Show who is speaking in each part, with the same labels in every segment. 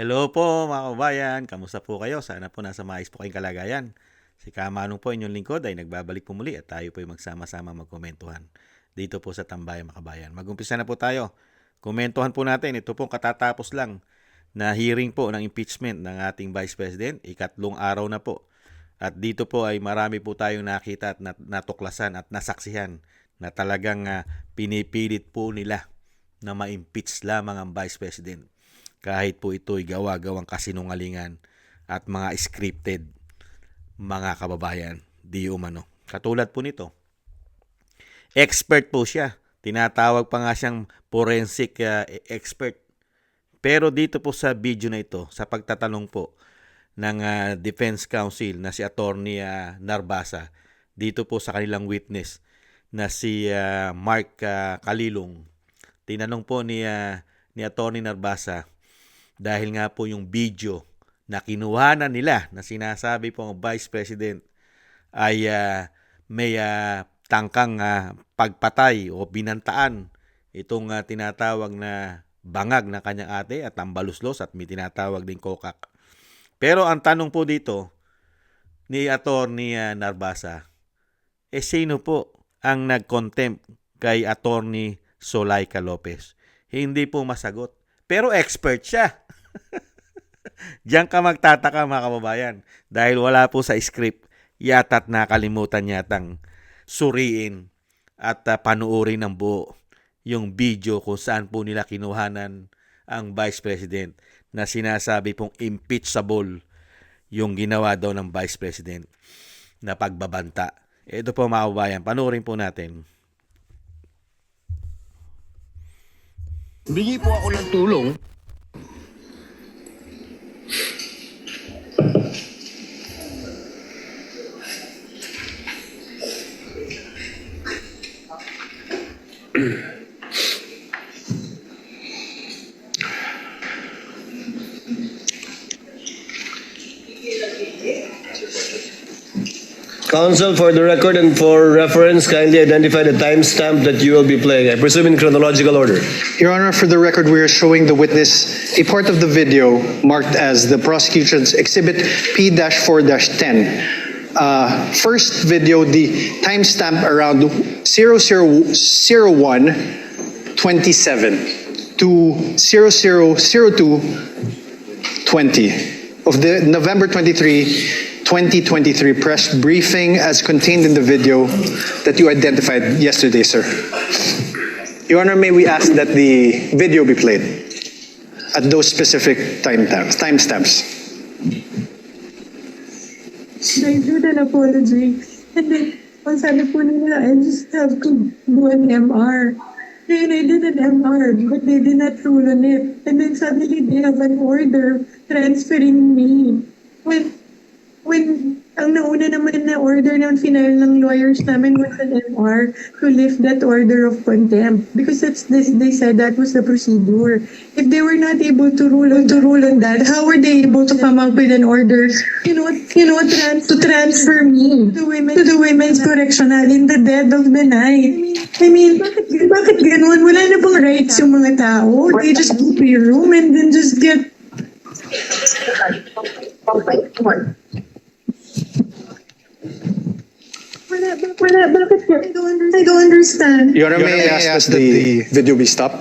Speaker 1: Hello po mga kababayan, kamusta po kayo? Sana po nasa maayos po kayong kalagayan. Si Kamanong po inyong lingkod ay nagbabalik po muli at tayo po ay magsama-sama magkomentuhan dito po sa Tambayan Makabayan. Mag-umpisa na po tayo. Komentuhan po natin, ito po katatapos lang na hearing po ng impeachment ng ating Vice President, ikatlong araw na po. At dito po ay marami po tayong nakita at natuklasan at nasaksihan na talagang pinipilit po nila na ma-impeach lamang ang Vice President. Kahit po ito'y gawa-gawang kasinungalingan at mga scripted, mga kababayan, di umano. Katulad po nito, expert po siya. Tinatawag pa nga siyang forensic expert. Pero dito po sa video na ito, sa pagtatanong po ng Defense Counsel na si Attorney Narbasa, dito po sa kanilang witness na si Mark Kalilong, tinanong po ni Attorney Narbasa, dahil nga po yung video na kinuhanan nila na sinasabi po ang Vice President ay may tangkang pagpatay o binantaan itong tinatawag na bangag na kanyang ate at ang baluslos at may tinatawag din kokak. Pero ang tanong po dito ni Attorney Narbasa, sino po ang nag-contempt kay Attorney Zulaika Lopez? Hindi po masagot. Pero expert siya. Diyan ka magtataka mga kababayan. Dahil wala po sa script, yata't nakalimutan yatang suriin at panuorin ng buo yung video kung saan po nila kinuhanan ang Vice President na sinasabi pong impeachable yung ginawa daw ng Vice President na pagbabanta. Ito po mga kababayan, panuorin po natin.
Speaker 2: Bingi po ako ng tulong.
Speaker 3: Counsel, for the record and for reference, kindly identify the timestamp that you will be playing. I presume in chronological order.
Speaker 4: Your Honor, for the record, we are showing the witness a part of the video marked as the prosecution's Exhibit P-4-10. First video, the timestamp around 0001:27 to 0002:20 of the November 23, 2023 press briefing as contained in the video that you identified yesterday, sir. Your Honor, may we ask that the video be played at those specific timestamps?
Speaker 5: I do an apology. And then, ang sabi po nila, I just have to do an MR. And I did an MR, but they did not rule on it. And then suddenly they have an order transferring me. When ang nauna naman na order ng final ng lawyers namin was an MR to lift that order of contempt. Because they said that was the procedure. If they were not able to rule on that, how were they able to come up with an order, to transfer me to the women's correctional in the dead of the night? I mean, bakit ganun? Wala na bang rights yung mga tao? They just go to your room and then just get... Bakit? I don't understand.
Speaker 4: Your Honor, may I ask that the video be stopped?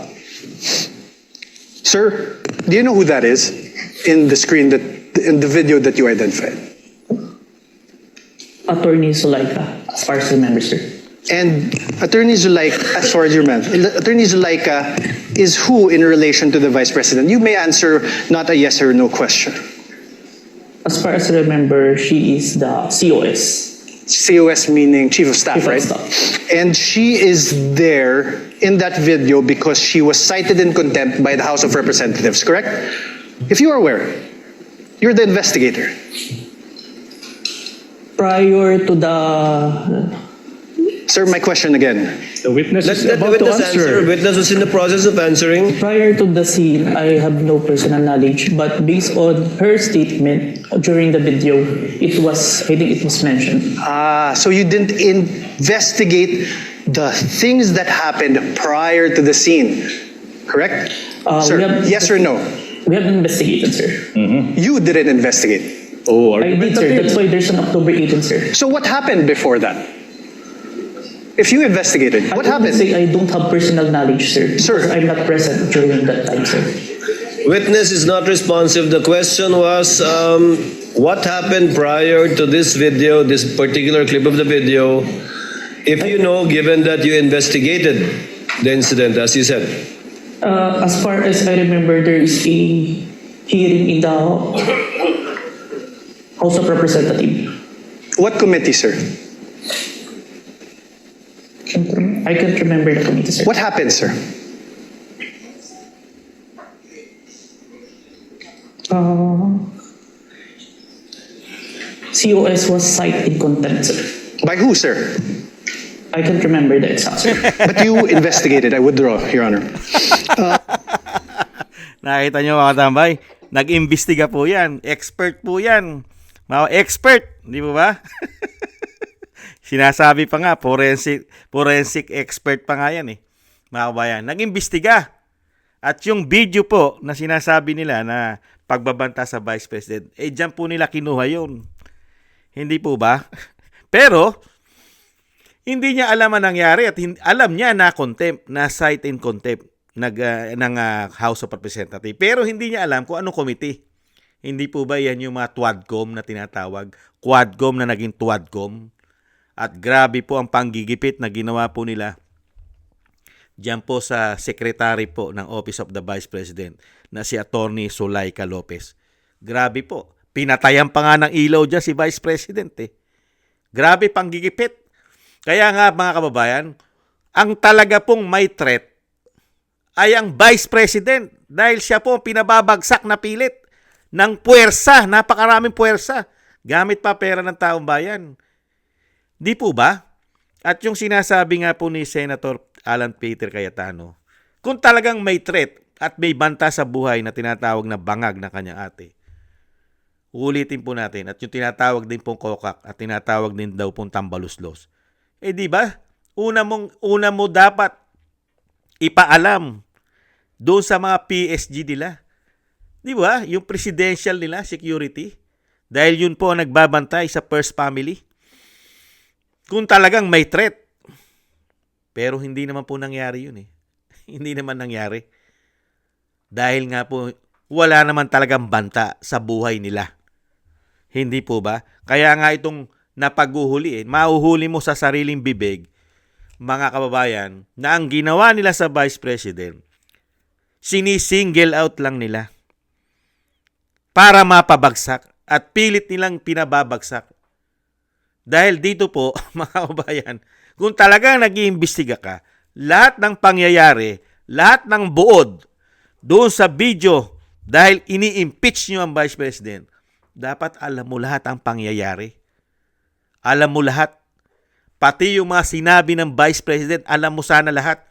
Speaker 4: Sir, do you know who that is in the in the video that you identified?
Speaker 6: Attorney Zulaika, as far as I remember, sir.
Speaker 4: And Attorney Zulaika, as far as you remember, Attorney Zulaika is who in relation to the Vice President? You may answer not a yes or no question.
Speaker 6: As far as I remember, she is the COS.
Speaker 4: COS meaning Chief of Staff,
Speaker 6: Chief of
Speaker 4: right?
Speaker 6: Staff.
Speaker 4: And she is there in that video because she was cited in contempt by the House of Representatives, correct? If you are aware, you're the investigator.
Speaker 6: Prior to the...
Speaker 4: Sir, my question again.
Speaker 2: The witness
Speaker 3: Let
Speaker 2: is
Speaker 3: the
Speaker 2: about to
Speaker 3: witness answer.
Speaker 2: answer.
Speaker 3: Witness is in the process of answering.
Speaker 6: Prior to the scene, I have no personal knowledge, but based on her statement during the video, I think it was mentioned.
Speaker 4: So you didn't investigate the things that happened prior to the scene, correct? Sir,
Speaker 6: we have-
Speaker 4: yes or no?
Speaker 6: We have investigated, sir.
Speaker 4: You didn't investigate.
Speaker 2: Oh,
Speaker 6: I did, sir. That's why there's an October 18, sir.
Speaker 4: So what happened before that? If you investigated, what
Speaker 6: I would
Speaker 4: happened?
Speaker 6: say I don't have personal knowledge, sir.
Speaker 4: Sir.
Speaker 6: Because I'm not present during that time, sir.
Speaker 3: Witness is not responsive. The question was, what happened prior to this video, this particular clip of the video, if you know, given that you investigated the incident, as you said?
Speaker 6: As far as I remember, there is a hearing in the House of Representatives.
Speaker 4: What committee, sir?
Speaker 6: I can't remember the committee, sir.
Speaker 4: What happened, sir?
Speaker 6: COS was cited in contempt, sir.
Speaker 4: By who, sir?
Speaker 6: I can't remember the exact, sir.
Speaker 4: But you investigated. I withdraw, Your Honor.
Speaker 1: Nakita nyo mga tambay, nag-imbestiga po yan. Expert po yan. Mga expert, di po ba? Sinasabi pa nga, forensic expert pa nga yan eh. Mga kabayan, nag-imbestiga. At yung video po na sinasabi nila na pagbabanta sa Vice President, dyan po nila kinuha yun. Hindi po ba? Pero, hindi niya alam ang nangyari at alam niya na contempt, na cite in contempt ng House of Representatives. Pero hindi niya alam kung anong committee. Hindi po ba yan yung mga TWADCOM na tinatawag? Quadcom na naging TWADCOM. At grabe po ang panggigipit na ginawa po nila diyan po sa secretary po ng Office of the Vice President na si Attorney Zulaika Lopez. Grabe po. Pinatayan pa nga ng ilaw dyan si Vice President eh. Grabe panggigipit. Kaya nga mga kababayan, ang talaga pong may threat ay ang Vice President dahil siya po pinababagsak na pilit ng puwersa, napakaraming puwersa, gamit pa pera ng taong bayan. Di po ba? At yung sinasabi nga po ni Senator Alan Peter Cayetano, kung talagang may threat at may banta sa buhay na tinatawag na bangag na kanyang ate, ulitin po natin at yung tinatawag din pong kokak at tinatawag din daw pong tambaluslos. Di ba? Una mo dapat ipaalam doon sa mga PSG nila. Di ba? Yung presidential nila, security. Dahil yun po ang nagbabantay sa first family. Kung talagang may threat. Pero hindi naman po nangyari yun eh. Hindi naman nangyari. Dahil nga po, wala naman talagang banta sa buhay nila. Hindi po ba? Kaya nga itong napaguhuli mahuhuli mo sa sariling bibig, mga kababayan, na ang ginawa nila sa Vice President, sinisingle out lang nila para mapabagsak at pilit nilang pinababagsak. Dahil dito po, mga kababayan, kung talagang nag-iimbestiga ka, lahat ng pangyayari, lahat ng buod doon sa video dahil ini-impeach nyo ang Vice President, dapat alam mo lahat ang pangyayari. Alam mo lahat. Pati yung mga sinabi ng Vice President, alam mo sana lahat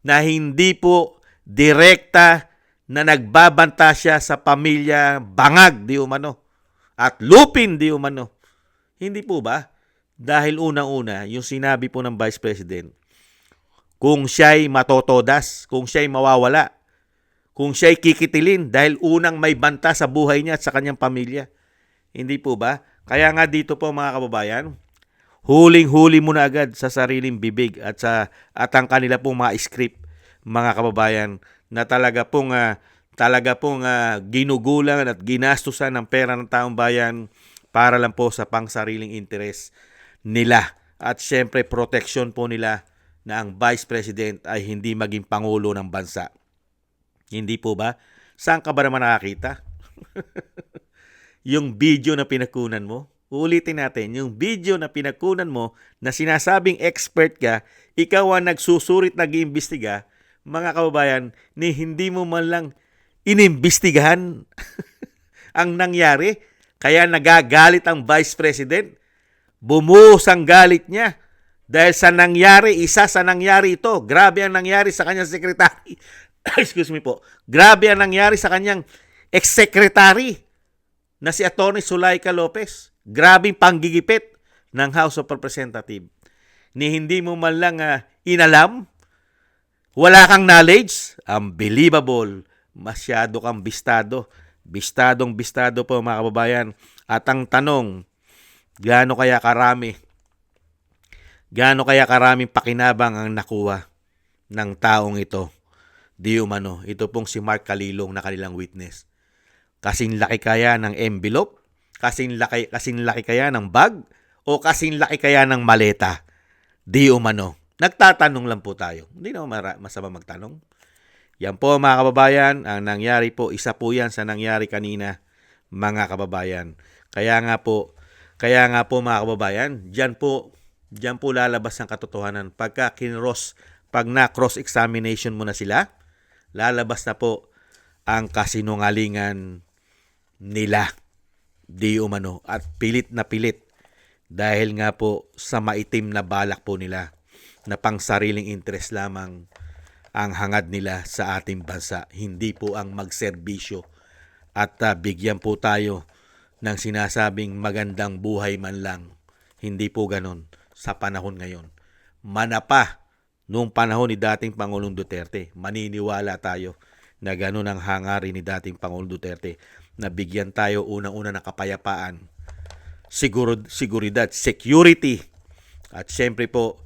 Speaker 1: na hindi po direkta na nagbabanta siya sa pamilya bangag di umano at lupin di umano. Hindi po ba? Dahil unang-una, yung sinabi po ng Vice President, kung siya'y matotodas, kung siya'y mawawala, kung siya'y kikitilin dahil unang may banta sa buhay niya at sa kanyang pamilya. Hindi po ba? Kaya nga dito po mga kababayan, huling-huli mo na agad sa sariling bibig at ang kanila pong mga script, mga kababayan, na talaga pong ginugulan at ginastusan ng pera ng taong bayan para lang po sa pangsariling interes nila. At syempre, protection po nila na ang Vice President ay hindi maging Pangulo ng bansa. Hindi po ba? Saan ka ba naman nakakita? Yung video na pinakunan mo, ulitin natin, yung video na pinakunan mo na sinasabing expert ka, ikaw ang nagsusurit, nag-iimbestiga, mga kababayan, ni hindi mo man lang inimbestigahan ang nangyari. Kaya nagagalit ang Vice President. Bumuhos ang galit niya. Dahil sa nangyari, isa sa nangyari ito. Grabe ang nangyari sa kanyang secretary. Excuse me po. Grabe ang nangyari sa kanyang ex-secretary na si Attorney Zulaika Lopez. Grabing panggigipit ng House of Representatives. Ni hindi mo man lang inalam, wala kang knowledge, unbelievable. Masyado kang bistado. Bistadong bistado po mga kababayan. At ang tanong, gaano kaya karaming pakinabang ang nakuha ng taong ito? Di umano, ito pong si Mark Calilong na kanilang witness. Kasing laki kaya ng envelope? Kasing laki kaya ng bag? O kasing laki kaya ng maleta? Di umano. Nagtatanong lang po tayo. Hindi naman masama magtanong. Yan po mga kababayan, ang nangyari po, isa po yan sa nangyari kanina mga kababayan. Kaya nga po mga kababayan, diyan po lalabas ang katotohanan. Pag na-cross examination mo na sila, lalabas na po ang kasinungalingan nila. Di umano. At pilit na pilit. Dahil nga po sa maitim na balak po nila na pang sariling interest lamang ang hangad nila sa ating bansa. Hindi po ang magserbisyo at bigyan po tayo ng sinasabing magandang buhay man lang. Hindi po ganon sa panahon ngayon. Manapa noong panahon ni dating Pangulong Duterte. Maniniwala tayo na ganon ang hangarin ni dating Pangulong Duterte na bigyan tayo unang-una ng kapayapaan, seguridad, security, at syempre po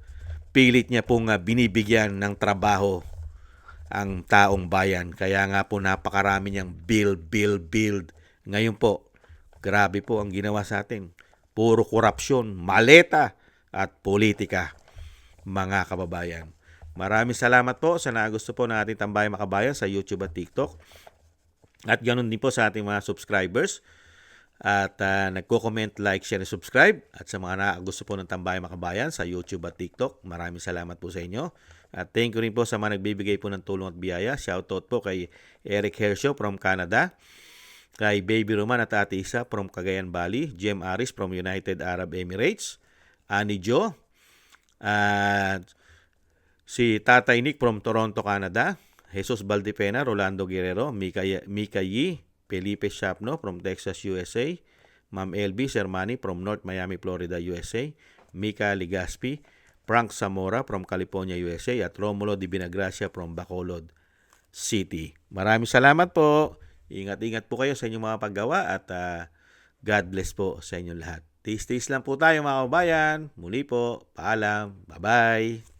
Speaker 1: pilit niya pong binibigyan ng trabaho ang taong bayan. Kaya nga po napakarami niyang build. Ngayon po, grabe po ang ginawa sa atin. Puro korupsyon, maleta at politika, mga kababayan. Maraming salamat po sa nagusto po ng ating Tambayang Makabayan sa YouTube at TikTok. At ganoon din po sa ating mga subscribers. At nagko-comment, like, share, and subscribe. At sa mga gusto po ng Tambayang Makabayan sa YouTube at TikTok, maraming salamat po sa inyo. At thank you rin po sa mga nagbibigay po ng tulong at biyaya. Shoutout po kay Eric Hershaw from Canada, kay Baby Roman at Ate Isa from Cagayan Valley, Jem Aris from United Arab Emirates, Annie Jo, at si Tatay Nick from Toronto, Canada, Jesus Valdepena, Rolando Guerrero, Mika Yi, Felipe Shapno from Texas, USA, Ma'am LB Sermani from North Miami, Florida, USA, Mika Ligaspi, Frank Zamora from California, USA, at Romulo Di Binagracia from Bacolod City. Maraming salamat po. Ingat-ingat po kayo sa inyong mga paggawa at God bless po sa inyong lahat. Tiis-tiis lang po tayo mga kababayan. Muli po, paalam. Bye-bye.